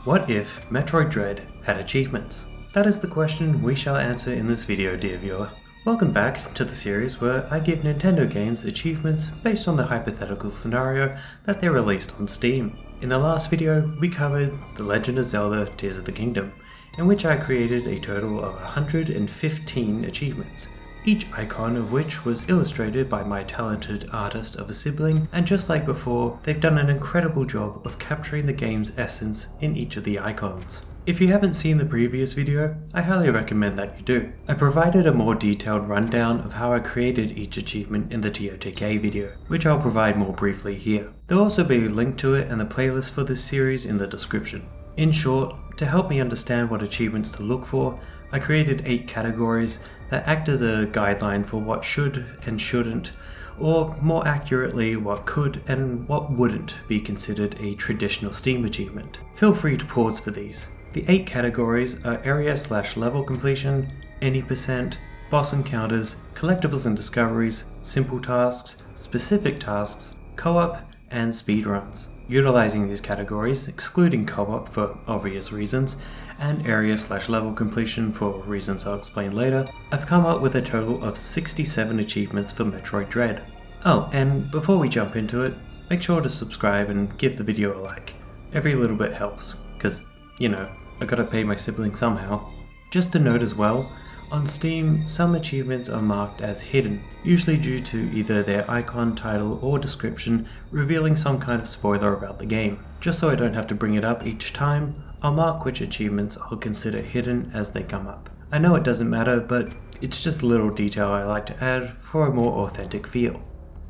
What if Metroid Dread had achievements? That is the question we shall answer in this video, dear viewer. Welcome back to the series where I give Nintendo games achievements based on the hypothetical scenario that they're released on Steam. In the last video, we covered The Legend of Zelda Tears of the Kingdom, in which I created a total of 115 achievements, each icon of which was illustrated by my talented artist of a sibling, and just like before, they've done an incredible job of capturing the game's essence in each of the icons. If you haven't seen the previous video, I highly recommend that you do. I provided a more detailed rundown of how I created each achievement in the TOTK video, which I'll provide more briefly here. There'll also be a link to it and the playlist for this series in the description. In short, to help me understand what achievements to look for, I created 8 categories that act as a guideline for what should and shouldn't, or more accurately, what could and what wouldn't be considered a traditional Steam achievement. Feel free to pause for these. The 8 categories are area/level completion, any percent, boss encounters, collectibles and discoveries, simple tasks, specific tasks, co-op, and speedruns. Utilizing these categories, excluding co-op for obvious reasons, and area/level completion for reasons I'll explain later, I've come up with a total of 67 achievements for Metroid Dread. Oh, and before we jump into it, make sure to subscribe and give the video a like. Every little bit helps, cause, you know, I gotta pay my sibling somehow. Just a note as well, on Steam, some achievements are marked as hidden, usually due to either their icon, title, or description revealing some kind of spoiler about the game. Just so I don't have to bring it up each time, I'll mark which achievements I'll consider hidden as they come up. I know it doesn't matter, but it's just a little detail I like to add for a more authentic feel.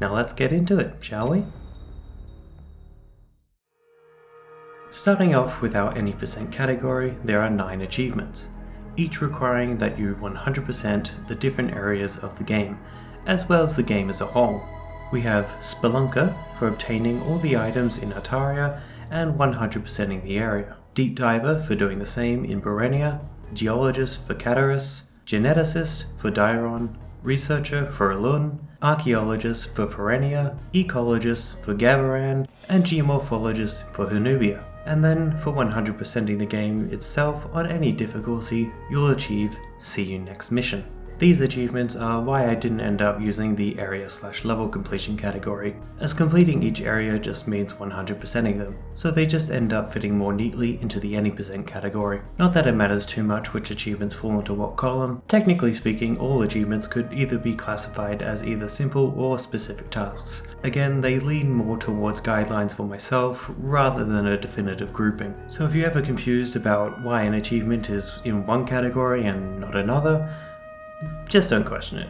Now let's get into it, shall we? Starting off with our any percent category, there are 9 achievements, each requiring that you 100% the different areas of the game, as well as the game as a whole. We have Spelunker for obtaining all the items in Altaria and 100%ing the area, Deep Diver for doing the same in Barenia, Geologist for Cataris, Geneticist for Dairon, Researcher for Elun, Archaeologist for Ferenia, Ecologist for Gavaran, and Geomorphologist for Hanubia. And then for 100%ing the game itself on any difficulty, you'll achieve See You Next Mission. These achievements are why I didn't end up using the area/level completion category, as completing each area just means 100%ing them, so they just end up fitting more neatly into the any percent category. Not that it matters too much which achievements fall into what column. Technically speaking, all achievements could either be classified as either simple or specific tasks. Again, they lean more towards guidelines for myself rather than a definitive grouping. So if you're ever confused about why an achievement is in one category and not another, just don't question it.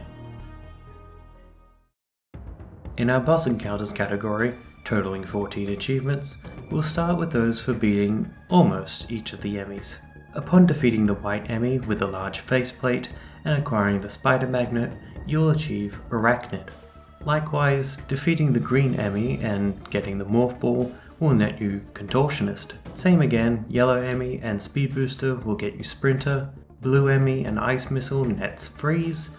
In our boss encounters category, totaling 14 achievements, we'll start with those for beating almost each of the Emmys. Upon defeating the white Emmy with the large faceplate and acquiring the spider magnet, you'll achieve Arachnid. Likewise, defeating the green Emmy and getting the morph ball will net you Contortionist. Same again, yellow Emmy and speed booster will get you Sprinter, blue Emmy and ice missile nets Freeze,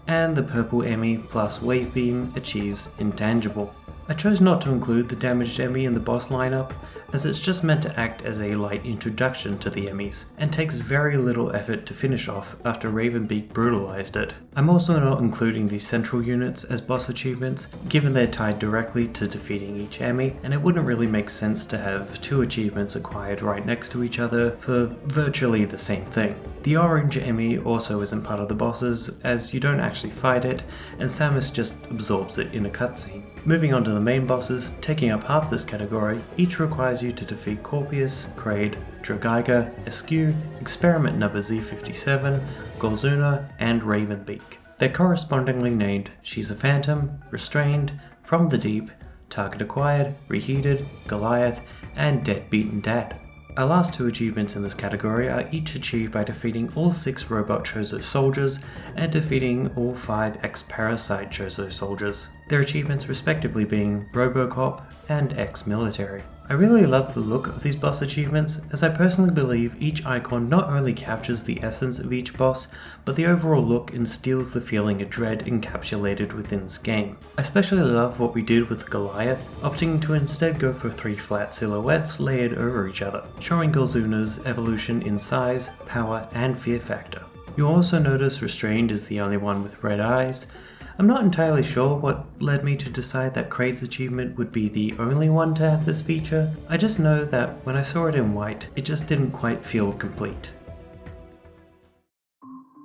and the purple Emmy plus wave beam achieves Intangible. I chose not to include the damaged Emmy in the boss lineup, as it's just meant to act as a light introduction to the Emmys, and takes very little effort to finish off after Ravenbeak brutalized it. I'm also not including the central units as boss achievements, given they're tied directly to defeating each Emmy, and it wouldn't really make sense to have 2 achievements acquired right next to each other for virtually the same thing. The orange Emmy also isn't part of the bosses, as you don't actually fight it, and Samus just absorbs it in a cutscene. Moving on to the main bosses, taking up half this category, each requires you to defeat Corpius, Kraid, Dragaiga, Eskew, Experiment Number Z57, Golzuna, and Ravenbeak. They're correspondingly named She's a Phantom, Restrained, From the Deep, Target Acquired, Reheated, Goliath, and Dead Beaten Dad. Our last 2 achievements in this category are each achieved by defeating all 6 Robot Chozo soldiers and defeating all 5 ex-Parasite Chozo soldiers, their achievements respectively being Robocop and ex-Military. I really love the look of these boss achievements, as I personally believe each icon not only captures the essence of each boss, but the overall look instills the feeling of dread encapsulated within this game. I especially love what we did with Goliath, opting to instead go for 3 flat silhouettes layered over each other, showing Golzuna's evolution in size, power, and fear factor. You'll also notice Restrained is the only one with red eyes. I'm not entirely sure what led me to decide that Kraid's achievement would be the only one to have this feature. I just know that when I saw it in white, it just didn't quite feel complete.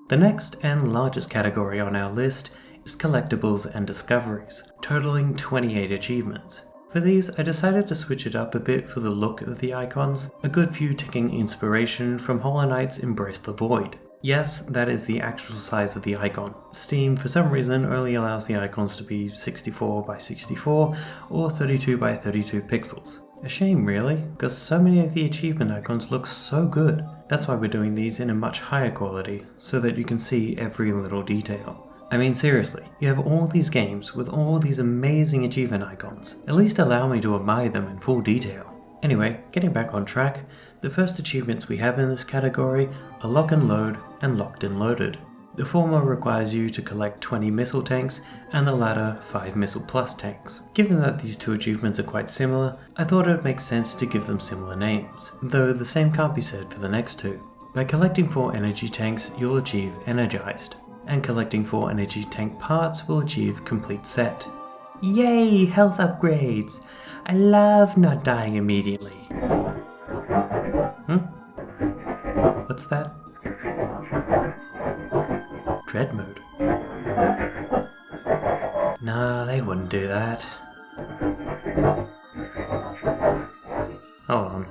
The next and largest category on our list is Collectables and Discoveries, totaling 28 achievements. For these, I decided to switch it up a bit for the look of the icons, a good few taking inspiration from Hollow Knight's Embrace the Void. Yes, that is the actual size of the icon. Steam, for some reason, only allows the icons to be 64 by 64 or 32 by 32 pixels. A shame really, because so many of the achievement icons look so good. That's why we're doing these in a much higher quality, so that you can see every little detail. I mean seriously, you have all these games with all these amazing achievement icons. At least allow me to admire them in full detail. Anyway, getting back on track, the first achievements we have in this category are Lock and Load and Locked and Loaded. The former requires you to collect 20 missile tanks and the latter 5 missile plus tanks. Given that these two achievements are quite similar, I thought it would make sense to give them similar names, though the same can't be said for the next two. By collecting 4 energy tanks, you'll achieve Energized, and collecting 4 energy tank parts will achieve Complete Set. Yay, health upgrades! I love not dying immediately. What's that? Dread mode. No, they wouldn't do that. Hold on.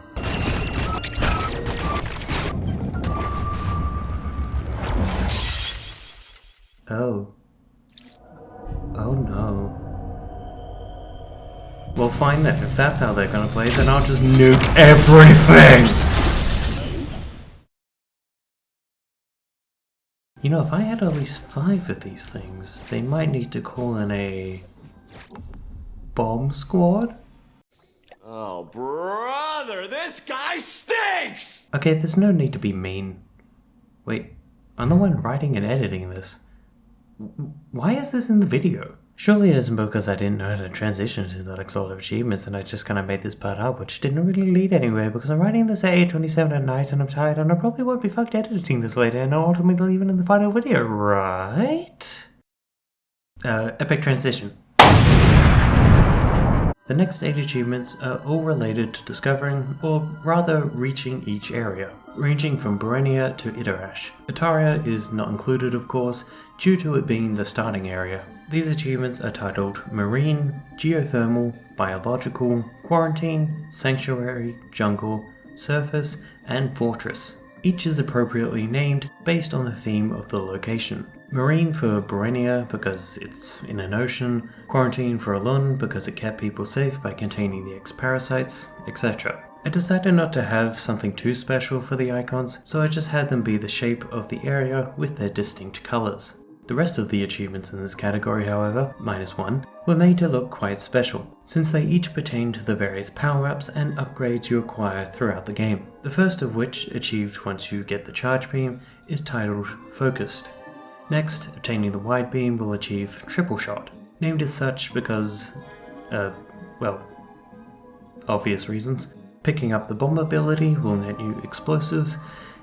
Oh. Oh no. Well, fine then. If that's how they're gonna play, then I'll just nuke everything! You know, if I had at least 5 of these things, they might need to call in a bomb squad? Oh, brother, this guy stinks! Okay, there's no need to be mean. Wait, I'm the one writing and editing this. Why is this in the video? Surely it isn't because I didn't know how to transition to the sort of achievements and I just kind of made this part up, which didn't really lead anywhere because I'm writing this at 8:27 at night and I'm tired and I probably won't be fucked editing this later and I'll ultimately leave it in the final video, right? Epic transition. The next 8 achievements are all related to discovering, or rather reaching each area, ranging from Barenia to Iterash. Itaria is not included of course, due to it being the starting area. These achievements are titled Marine, Geothermal, Biological, Quarantine, Sanctuary, Jungle, Surface, and Fortress. Each is appropriately named based on the theme of the location. Marine for Barenia because it's in an ocean, Quarantine for Alun because it kept people safe by containing the X-parasites, etc. I decided not to have something too special for the icons, so I just had them be the shape of the area with their distinct colours. The rest of the achievements in this category, however, -1, were made to look quite special, since they each pertain to the various power-ups and upgrades you acquire throughout the game. The first of which, achieved once you get the charge beam, is titled Focused. Next, obtaining the wide beam will achieve Triple Shot, named as such because, well, obvious reasons. Picking up the bomb ability will net you Explosive,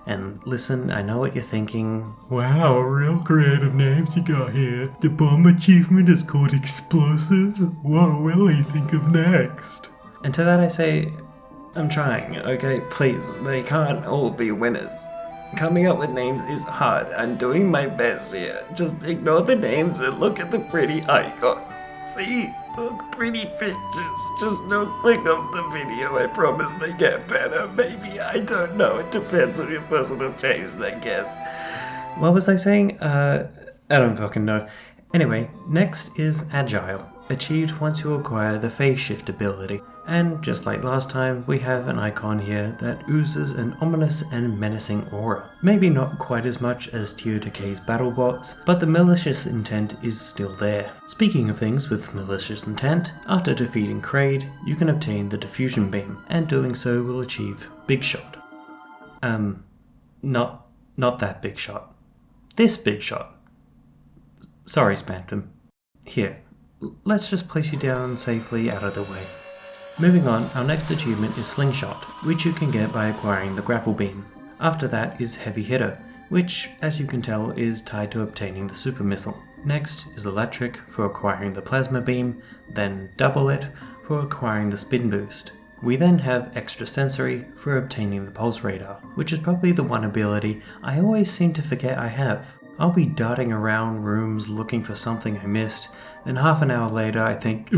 and listen, I know what you're thinking. Wow, real creative names you got here. The bomb achievement is called Explosive? What will he think of next? And to that I say, I'm trying, okay? Please, they can't all be winners. Coming up with names is hard. I'm doing my best here. Just ignore the names and look at the pretty icons. See? Look, pretty pictures. Just don't click off the video. I promise they get better. Maybe, I don't know. It depends on your personal taste, I guess. What was I saying? I don't fucking know. Anyway, next is Agile. Achieved once you acquire the phase shift ability. And just like last time, we have an icon here that oozes an ominous and menacing aura. Maybe not quite as much as Tier Decay's BattleBots, but the malicious intent is still there. Speaking of things with malicious intent, after defeating Kraid, you can obtain the Diffusion Beam, and doing so will achieve Big Shot. Not that Big Shot. This Big Shot. Sorry, Spamton. Here, let's just place you down safely out of the way. Moving on, our next achievement is Slingshot, which you can get by acquiring the Grapple Beam. After that is Heavy Hitter, which, as you can tell, is tied to obtaining the Super Missile. Next is Electric for acquiring the Plasma Beam, then Double It for acquiring the Spin Boost. We then have Extra Sensory for obtaining the Pulse Radar, which is probably the one ability I always seem to forget I have. I'll be darting around rooms looking for something I missed, then half an hour later I think,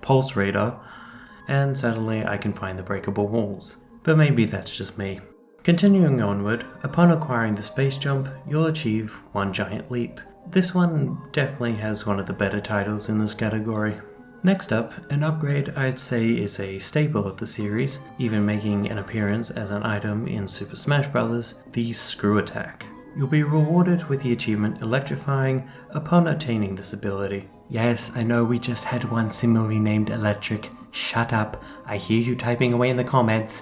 Pulse Radar, and suddenly I can find the breakable walls. But maybe that's just me. Continuing onward, upon acquiring the Space Jump, you'll achieve One Giant Leap. This one definitely has one of the better titles in this category. Next up, an upgrade I'd say is a staple of the series, even making an appearance as an item in Super Smash Bros., the Screw Attack. You'll be rewarded with the achievement Electrifying upon attaining this ability. Yes, I know we just had one similarly named Electric. Shut up, I hear you typing away in the comments.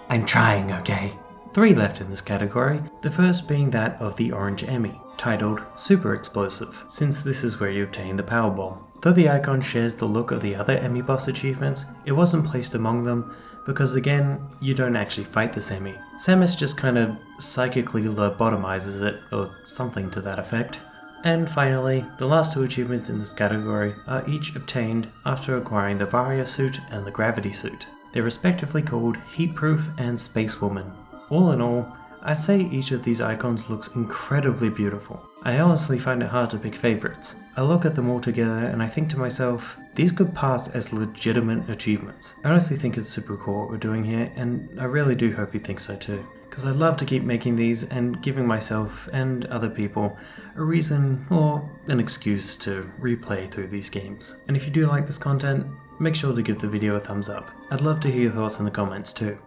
I'm trying, okay? 3 left in this category, the first being that of the Orange Emmy, titled Super Explosive, since this is where you obtain the Power Bomb. Though the icon shares the look of the other Emmy boss achievements, it wasn't placed among them because again, you don't actually fight this Emmy. Samus just kind of psychically lobotomizes it, or something to that effect. And finally, the last 2 achievements in this category are each obtained after acquiring the Varia suit and the Gravity suit. They're respectively called Heatproof and Spacewoman. All in all, I'd say each of these icons looks incredibly beautiful. I honestly find it hard to pick favorites. I look at them all together and I think to myself, these could pass as legitimate achievements. I honestly think it's super cool what we're doing here, and I really do hope you think so too. Because I'd love to keep making these and giving myself and other people a reason or an excuse to replay through these games. And if you do like this content, make sure to give the video a thumbs up. I'd love to hear your thoughts in the comments too.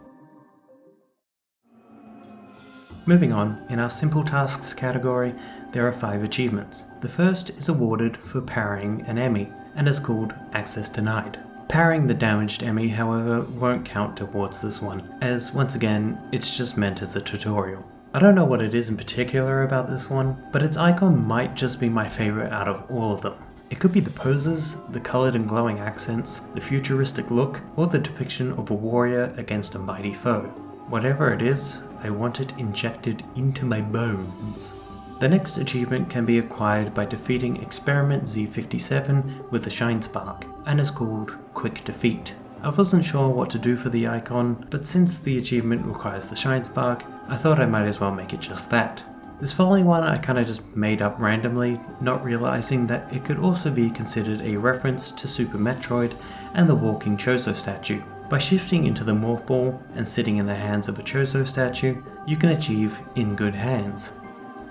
Moving on, in our Simple Tasks category, there are 5 achievements. The first is awarded for parrying an Emmy, and is called Access Denied. Parrying the damaged Emmy, however, won't count towards this one, as once again, it's just meant as a tutorial. I don't know what it is in particular about this one, but its icon might just be my favourite out of all of them. It could be the poses, the coloured and glowing accents, the futuristic look, or the depiction of a warrior against a mighty foe. Whatever it is, I want it injected into my bones. The next achievement can be acquired by defeating Experiment Z57 with the Shine Spark, and is called Quick Defeat. I wasn't sure what to do for the icon, but since the achievement requires the Shine Spark, I thought I might as well make it just that. This following one I kinda just made up randomly, not realizing that it could also be considered a reference to Super Metroid and the walking Chozo statue. By shifting into the Morph Ball and sitting in the hands of a Chozo statue, you can achieve In Good Hands.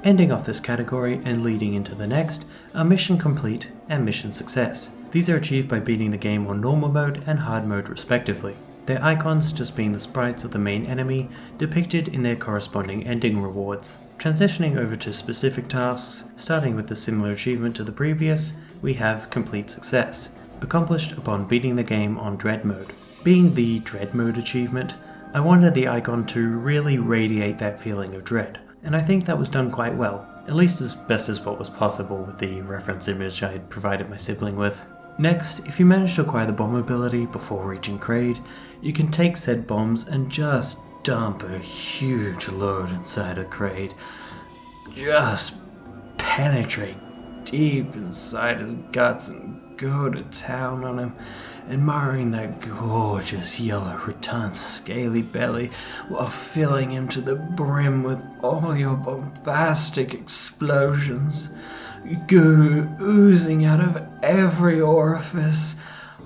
Ending off this category and leading into the next are Mission Complete and Mission Success. These are achieved by beating the game on normal mode and hard mode respectively, their icons just being the sprites of the main enemy depicted in their corresponding ending rewards. Transitioning over to specific tasks, starting with the similar achievement to the previous, we have Complete Success, accomplished upon beating the game on Dread mode. Being the Dread mode achievement, I wanted the icon to really radiate that feeling of dread, and I think that was done quite well, at least as best as what was possible with the reference image I had provided my sibling with. Next, if you manage to acquire the bomb ability before reaching Kraid, you can take said bombs and just dump a huge load inside of Kraid. Just penetrate deep inside his guts and go to town on him, admiring that gorgeous yellow rattan scaly belly while filling him to the brim with all your bombastic explosions, goo oozing out of every orifice.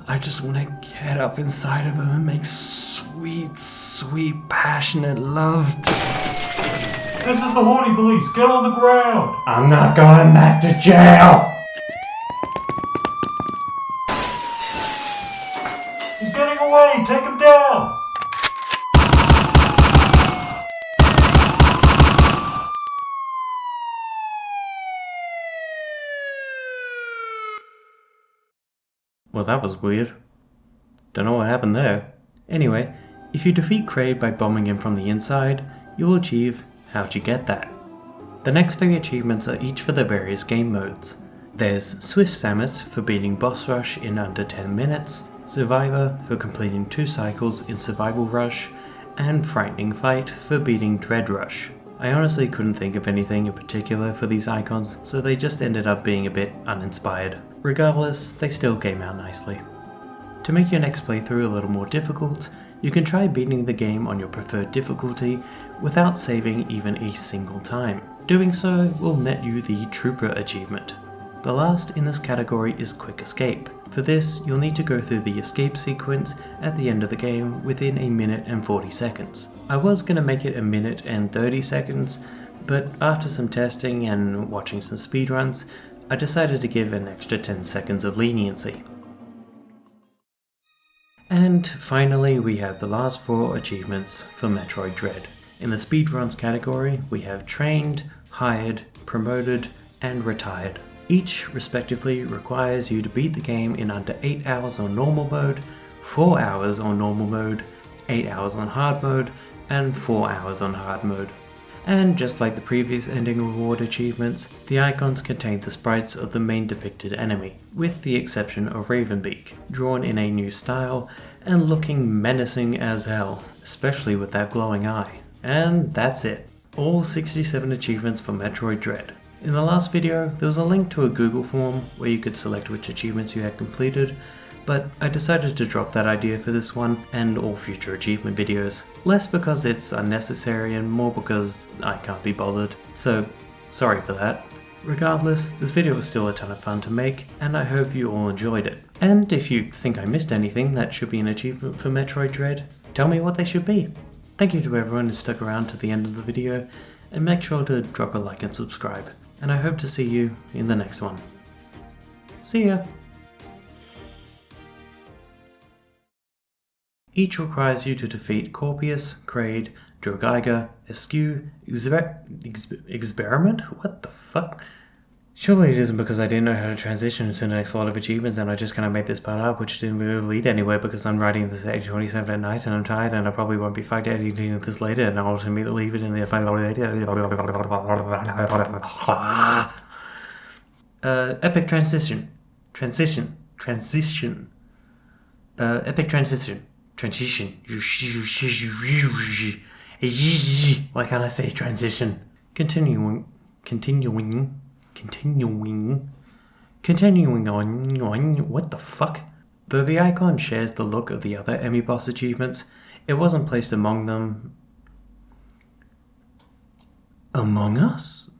I just want to get up inside of him and make sweet, sweet, passionate love to... This is the horny police. Get on the ground. I'm not going back to jail! He's getting Hey, take him down! Well, that was weird. Don't know what happened there. Anyway, if you defeat Kraid by bombing him from the inside, you'll achieve How'd You Get That? The next 3 achievements are each for the various game modes. There's Swift Samus for beating Boss Rush in under 10 minutes, Survivor for completing 2 cycles in Survival Rush, and Frightening Fight for beating Dread Rush. I honestly couldn't think of anything in particular for these icons, so they just ended up being a bit uninspired. Regardless, they still came out nicely. To make your next playthrough a little more difficult, you can try beating the game on your preferred difficulty without saving even a single time. Doing so will net you the Trooper achievement. The last in this category is Quick Escape. For this, you'll need to go through the escape sequence at the end of the game within 1 minute and 40 seconds. I was going to make it 1 minute and 30 seconds, but after some testing and watching some speedruns, I decided to give an extra 10 seconds of leniency. And finally, we have the last 4 achievements for Metroid Dread. In the speedruns category, we have Trained, Hired, Promoted, and Retired. Each respectively requires you to beat the game in under 8 hours on normal mode, 4 hours on normal mode, 8 hours on hard mode, and 4 hours on hard mode. And just like the previous ending reward achievements, the icons contain the sprites of the main depicted enemy, with the exception of Ravenbeak, drawn in a new style and looking menacing as hell, especially with that glowing eye. And that's it. All 67 achievements for Metroid Dread. In the last video, there was a link to a Google form where you could select which achievements you had completed, but I decided to drop that idea for this one and all future achievement videos. Less because it's unnecessary and more because I can't be bothered, so sorry for that. Regardless, this video was still a ton of fun to make, and I hope you all enjoyed it. And if you think I missed anything that should be an achievement for Metroid Dread, tell me what they should be. Thank you to everyone who stuck around to the end of the video, and make sure to drop a like and subscribe. And I hope to see you in the next one. See ya! Each requires you to defeat Corpius, Kraid, Drogiga, Eskew, Experiment? What the fuck? Surely it isn't because I didn't know how to transition to the next lot of achievements and I just kind of made this part up, which didn't really lead anywhere because I'm writing this at 8:27 at night and I'm tired and I probably won't be fucked editing this later and I'll ultimately leave it in the epic transition. Epic transition. Why can't I say transition? Continuing on, what the fuck? Though the icon shares the look of the other Emmy Boss achievements, it wasn't placed among them. Among Us?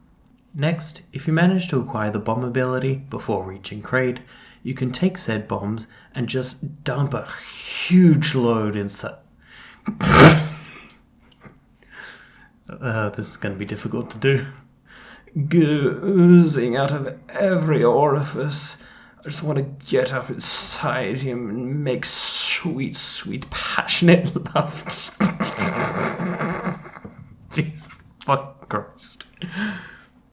Next, if you manage to acquire the bomb ability before reaching Kraid, you can take said bombs and just dump a huge load inside. This is going to be difficult to do. Oozing out of every orifice. I just want to get up inside him and make sweet, sweet, passionate love. Jesus fuck Christ.